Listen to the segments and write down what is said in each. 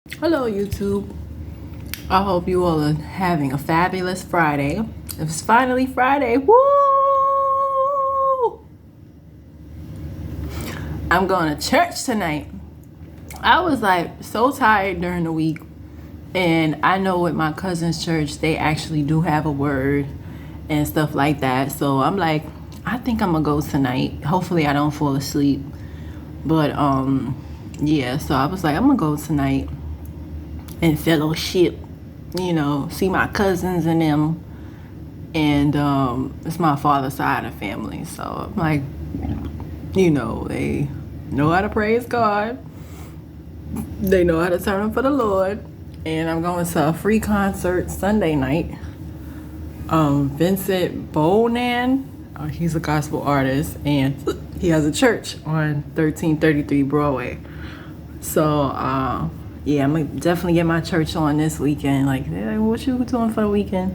Hello, YouTube. I hope you all are having a fabulous Friday. It's finally Friday. Woo! I'm going to church tonight. I was like so tired during the week, and I know with my cousin's church, they actually do have a word and stuff like that. So I'm like, I think I'm gonna go tonight. Hopefully, I don't fall asleep. But yeah. So I was like, I'm gonna go tonight and fellowship, see my cousins and them. And it's my father's side of the family. So I'm like, they know how to praise God. They know how to turn up for the Lord. And I'm going to a free concert Sunday night. Vincent Bonan, he's a gospel artist, and he has a church on 1333 Broadway. So, yeah, I'm gonna definitely get my church on this weekend. Like, what you doing for the weekend?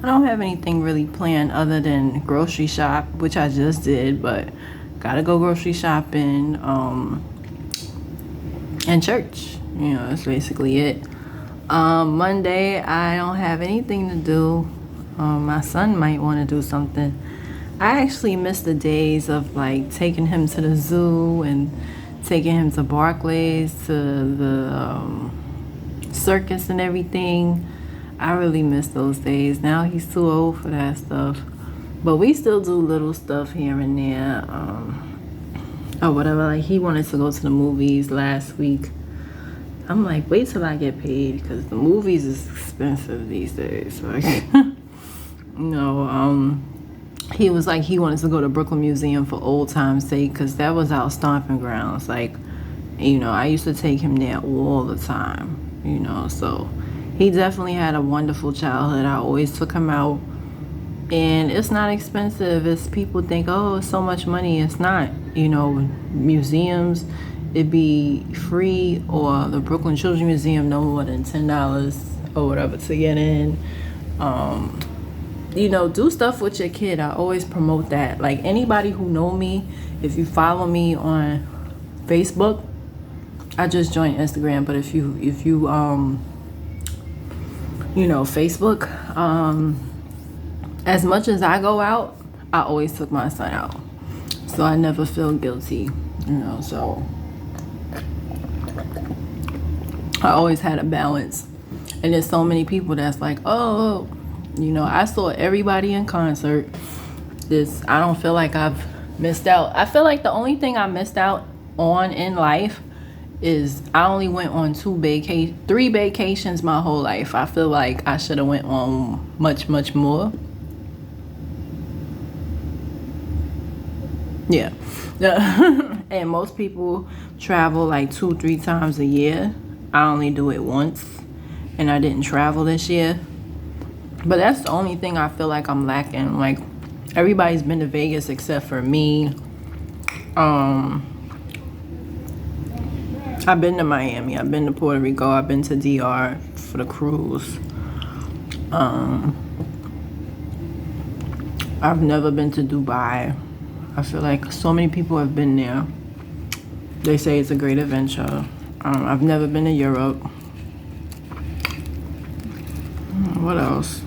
I don't have anything really planned other than grocery shop, which I just did, but gotta go grocery shopping, and church. That's basically it. Monday, I don't have anything to do. My son might want to do something. I actually miss the days of like taking him to the zoo and taking him to Barclays, to the circus and everything. I really miss those days. Now he's too old for that stuff. But we still do little stuff here and there. Or whatever. Like, he wanted to go to the movies last week. I'm like, wait till I get paid, because the movies is expensive these days. Like, he was like, he wanted to go to Brooklyn Museum for old time's sake, because that was our stomping grounds. Like, I used to take him there all the time, so he definitely had a wonderful childhood. I always took him out, and it's not expensive. It's people think, oh, it's so much money. It's not. Museums, it'd be free, or the Brooklyn Children's Museum, no more than $10 or whatever to get in. Do stuff with your kid. I always promote that. Like, anybody who know me, if you follow me on Facebook, I just joined Instagram, but if you Facebook, as much as I go out, I always took my son out. So I never feel guilty, so I always had a balance. And there's so many people that's like, oh, I saw everybody in concert. I don't feel like I've missed out. I feel like the only thing I missed out on in life is I only went on 3 vacations my whole life. I feel like I should have went on much, much more. Yeah. And most people travel like 2-3 times a year. I only do it once, and I didn't travel this year. But that's the only thing I feel like I'm lacking. Like, everybody's been to Vegas except for me. I've been to Miami. I've been to Puerto Rico. I've been to DR for the cruise. I've never been to Dubai. I feel like so many people have been there. They say it's a great adventure. I've never been to Europe. What else?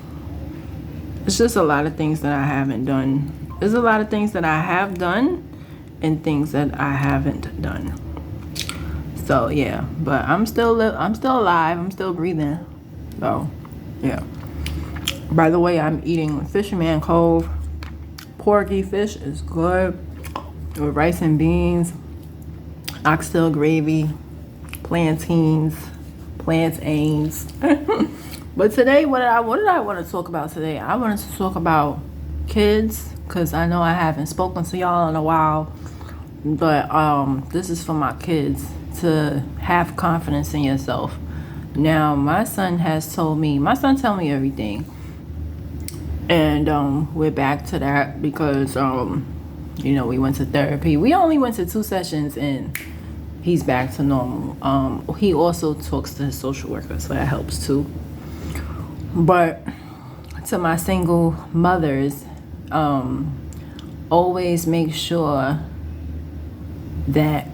It's just a lot of things that I haven't done. There's a lot of things that I have done and things that I haven't done. So yeah, but I'm still alive. I'm still breathing. So yeah. By the way, I'm eating Fisherman Cove. Porky fish is good with rice and beans, oxtail gravy, plantains. But today, what did I want to talk about today? I wanted to talk about kids, because I know I haven't spoken to y'all in a while. But this is for my kids, to have confidence in yourself. Now, my son tell me everything. And we're back to that because, we went to therapy. We only went to 2 sessions, and he's back to normal. He also talks to his social worker, so that helps too. But to my single mothers, always make sure that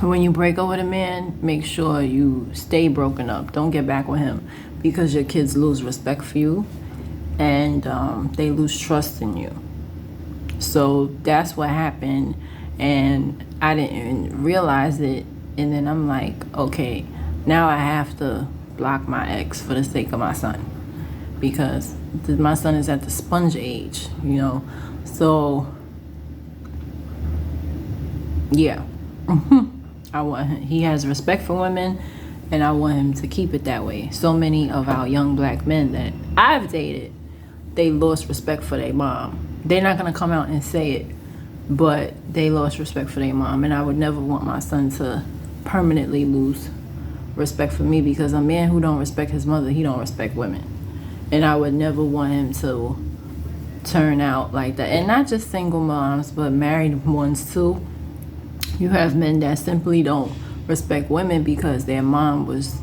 When you break up with a man, make sure you stay broken up. Don't get back with him, because your kids lose respect for you, and they lose trust in you. So that's what happened, and I didn't realize it. And then I'm like, okay, now I have to block my ex for the sake of my son, because my son is at the sponge age, So yeah. I want him, he has respect for women, and I want him to keep it that way. So many of our young black men that I've dated, they lost respect for their mom. They're not gonna come out and say it, but they lost respect for their mom, and I would never want my son to permanently lose respect for me, because a man who don't respect his mother, he don't respect women. And I would never want him to turn out like that. And not just single moms, but married ones too. You have men that simply don't respect women because their mom was,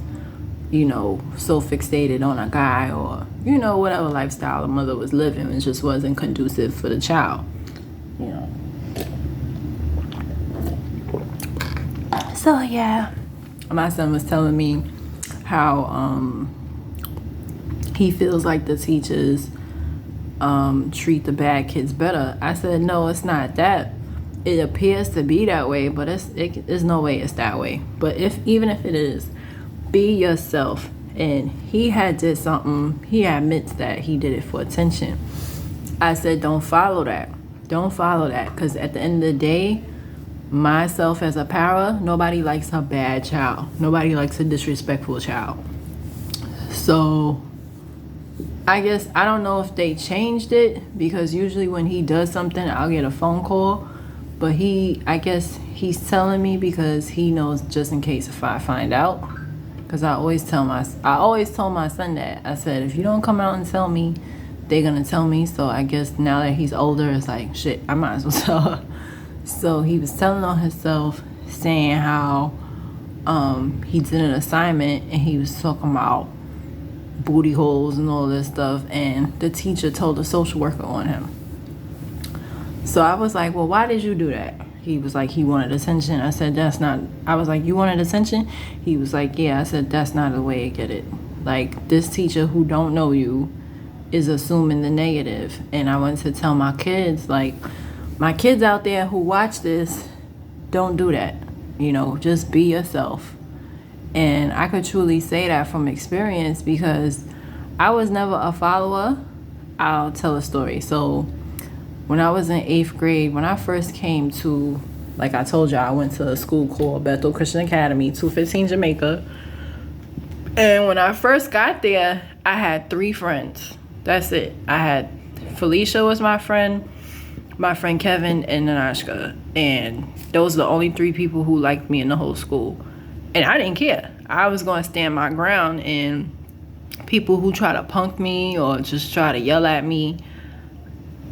so fixated on a guy, or, whatever lifestyle the mother was living. It just wasn't conducive for the child, So, yeah. My son was telling me how he feels like the teachers treat the bad kids better. I said, no, it's not that. It appears to be that way, but there's no way it's that way. But even if it is, be yourself. And he had did something. He admits that he did it for attention. I said, don't follow that. Don't follow that, because at the end of the day, myself as a para, nobody likes a bad child. Nobody likes a disrespectful child. So I guess, I don't know if they changed it, because usually when he does something, I'll get a phone call. But I guess he's telling me because he knows, just in case if I find out. Because I always told my son that. I said, if you don't come out and tell me, they're going to tell me. So I guess now that he's older, it's like, shit, I might as well tell her. So he was telling on himself, saying how he did an assignment, and he was talking about booty holes and all this stuff. And the teacher told the social worker on him. So I was like, well, why did you do that? He was like, he wanted attention. I said, I was like, you wanted attention? He was like, yeah. I said, that's not the way to get it. Like, this teacher who don't know you is assuming the negative. And I wanted to tell my kids, like, my kids out there who watch this, don't do that. Just be yourself. And I could truly say that from experience, because I was never a follower. I'll tell a story. So when I was in 8th grade, when I first came to, like I told you, I went to a school called Bethel Christian Academy, 215 Jamaica. And when I first got there, I had 3 friends. That's it. I had Felicia was my friend Kevin, and Nanashka. And those are the only 3 people who liked me in the whole school. And I didn't care. I was going to stand my ground, and people who try to punk me or just try to yell at me,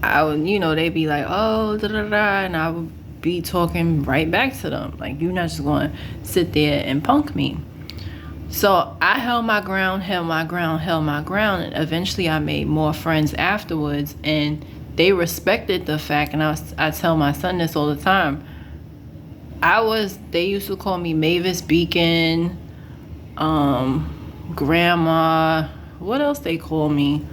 I would, they'd be like, oh, da-da-da, and I would be talking right back to them. Like, you're not just going to sit there and punk me. So I held my ground, and eventually I made more friends afterwards, and they respected the fact, and I tell my son this all the time, they used to call me Mavis Beacon, Grandma, what else they call me?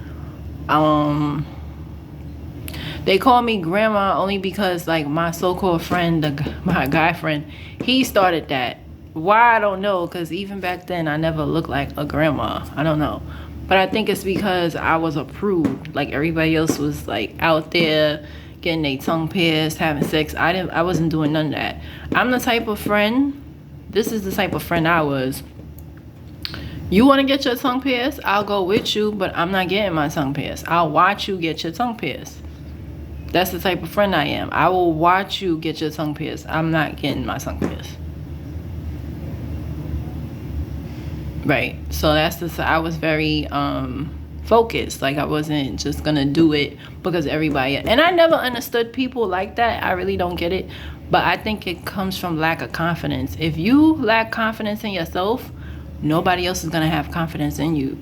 They call me Grandma only because, like, my so-called friend, my guy friend, he started that. Why, I don't know, because even back then, I never looked like a grandma. I don't know. But I think it's because I was a prude. Like, everybody else was, like, out there getting their tongue pierced, having sex. I wasn't doing none of that. I'm the type of friend, this is the type of friend I was. You want to get your tongue pierced? I'll go with you, but I'm not getting my tongue pierced. I'll watch you get your tongue pierced. That's the type of friend I am. I will watch you get your tongue pierced. I'm not getting my tongue pierced. Right. So I was very focused. Like, I wasn't just gonna do it because everybody, and I never understood people like that. I really don't get it. But I think it comes from lack of confidence. If you lack confidence in yourself, nobody else is gonna have confidence in you.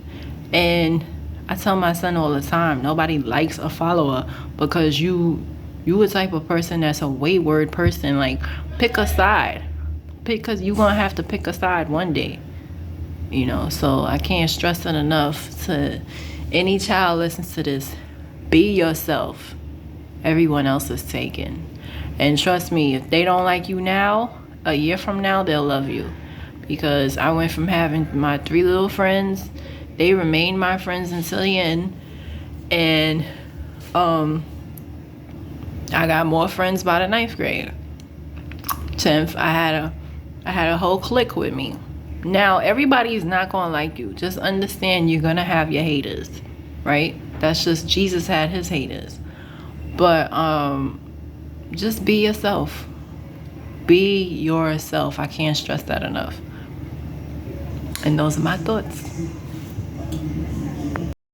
And I tell my son all the time, nobody likes a follower, because you a type of person that's a wayward person. Like, pick a side. because you're gonna have to pick a side one day, you know. So I can't stress it enough to any child listens to this. Be yourself. Everyone else is taken. And trust me, if they don't like you now, a year from now they'll love you. Because I went from having my 3 little friends, they remained my friends until the end, and I got more friends by the 9th grade. 10th, I had a whole clique with me. Now everybody's not gonna like you. Just understand you're gonna have your haters, right? That's just, Jesus had his haters. But just be yourself. Be yourself. I can't stress that enough. And those are my thoughts.